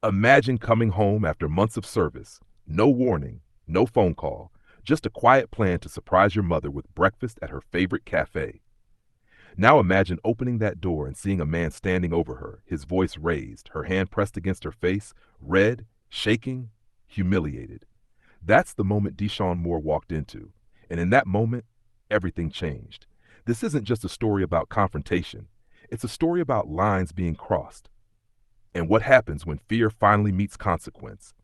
Imagine coming home after months of service, no warning, no phone call, just a quiet plan to surprise your mother with breakfast at her favorite cafe. Now imagine opening that door and seeing a man standing over her, his voice raised, her hand pressed against her face, red, shaking, humiliated. That's the moment Deshaun Moore walked into. And in that moment, everything changed. This isn't just a story about confrontation. It's a story about lines being crossed. And what happens when fear finally meets consequence.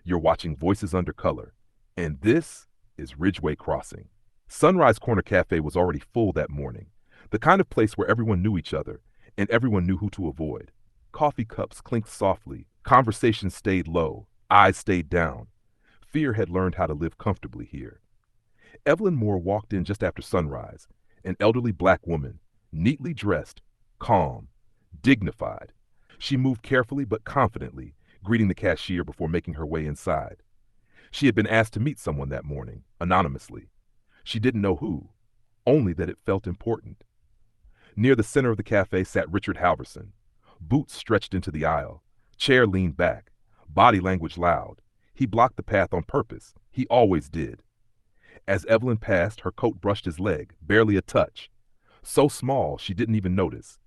You're watching Voices Under Color. And this is Ridgeway Crossing. Sunrise Corner Cafe was already full that morning. The kind of place where everyone knew each other and everyone knew who to avoid. Coffee cups clinked softly, conversations stayed low, eyes stayed down. Fear had learned how to live comfortably here. Evelyn Moore walked in just after sunrise, an elderly black woman, neatly dressed, calm, dignified. She moved carefully but confidently, greeting the cashier before making her way inside. She had been asked to meet someone that morning, anonymously. She didn't know who, only that it felt important. Near the center of the cafe sat Richard Halverson, boots stretched into the aisle, chair leaned back, body language loud. He blocked the path on purpose. He always did. As Evelyn passed, her coat brushed his leg, barely a touch. So small, she didn't even notice.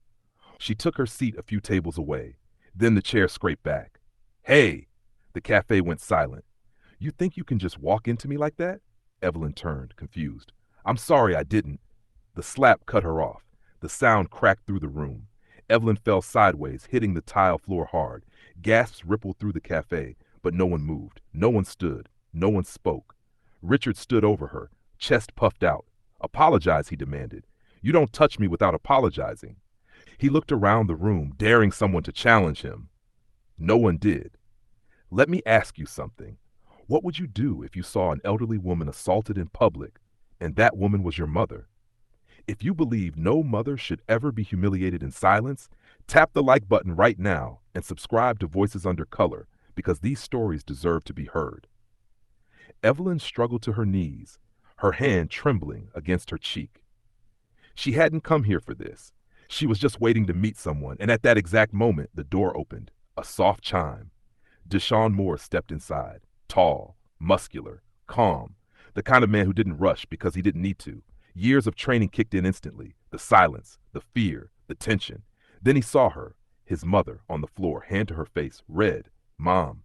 She took her seat a few tables away. Then the chair scraped back. Hey! The cafe went silent. You think you can just walk into me like that? Evelyn turned, confused. I'm sorry I didn't. The slap cut her off. The sound cracked through the room. Evelyn fell sideways, hitting the tile floor hard. Gasps rippled through the cafe, but no one moved. No one stood. No one spoke. Richard stood over her, chest puffed out. Apologize, he demanded. You don't touch me without apologizing. He looked around the room, daring someone to challenge him. No one did. Let me ask you something. What would you do if you saw an elderly woman assaulted in public, and that woman was your mother? If you believe no mother should ever be humiliated in silence, tap the like button right now and subscribe to Voices Under Color, because these stories deserve to be heard. Evelyn struggled to her knees, her hand trembling against her cheek. She hadn't come here for this. She was just waiting to meet someone, and at that exact moment, the door opened, a soft chime. Deshaun Moore stepped inside, tall, muscular, calm, the kind of man who didn't rush because he didn't need to. Years of training kicked in instantly, the silence, the fear, the tension. Then he saw her, his mother, on the floor, hand to her face, red, Mom.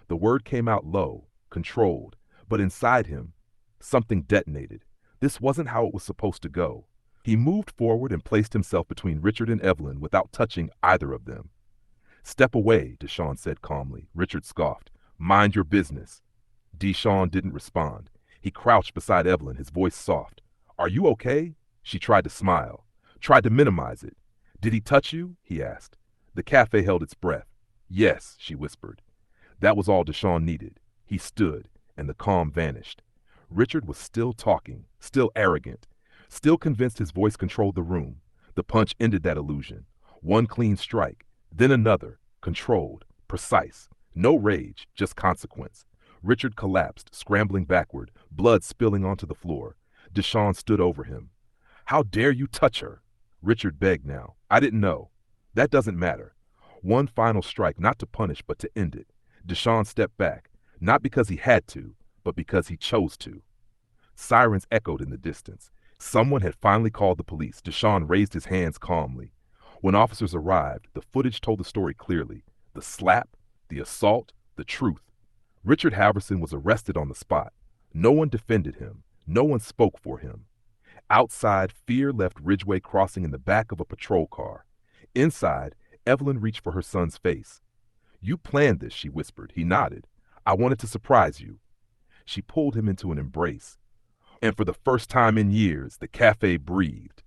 The word came out low, controlled, but inside him, something detonated. This wasn't how it was supposed to go. He moved forward and placed himself between Richard and Evelyn without touching either of them. Step away, Deshaun said calmly. Richard scoffed. Mind your business. Deshaun didn't respond. He crouched beside Evelyn, his voice soft. Are you okay? She tried to smile, tried to minimize it. Did he touch you? He asked. The cafe held its breath. Yes, she whispered. That was all Deshaun needed. He stood, and the calm vanished. Richard was still talking, still arrogant, still convinced his voice controlled the room. The punch ended that illusion. One clean strike, then another, controlled, precise. No rage, just consequence. Richard collapsed, scrambling backward, blood spilling onto the floor. Deshaun stood over him. How dare you touch her? Richard begged now. I didn't know. That doesn't matter. One final strike, not to punish, but to end it. Deshaun stepped back, not because he had to, but because he chose to. Sirens echoed in the distance. Someone had finally called the police. Deshaun raised his hands calmly. When officers arrived, the footage told the story clearly. The slap, the assault, the truth. Richard Halverson was arrested on the spot. No one defended him. No one spoke for him. Outside, fear left Ridgeway Crossing in the back of a patrol car. Inside, Evelyn reached for her son's face. You planned this, she whispered. He nodded. I wanted to surprise you. She pulled him into an embrace. And for the first time in years, the cafe breathed.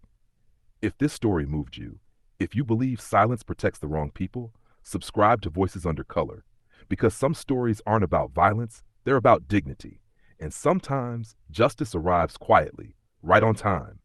If this story moved you, if you believe silence protects the wrong people, subscribe to Voices Under Color. Because some stories aren't about violence, they're about dignity. And sometimes justice arrives quietly, right on time.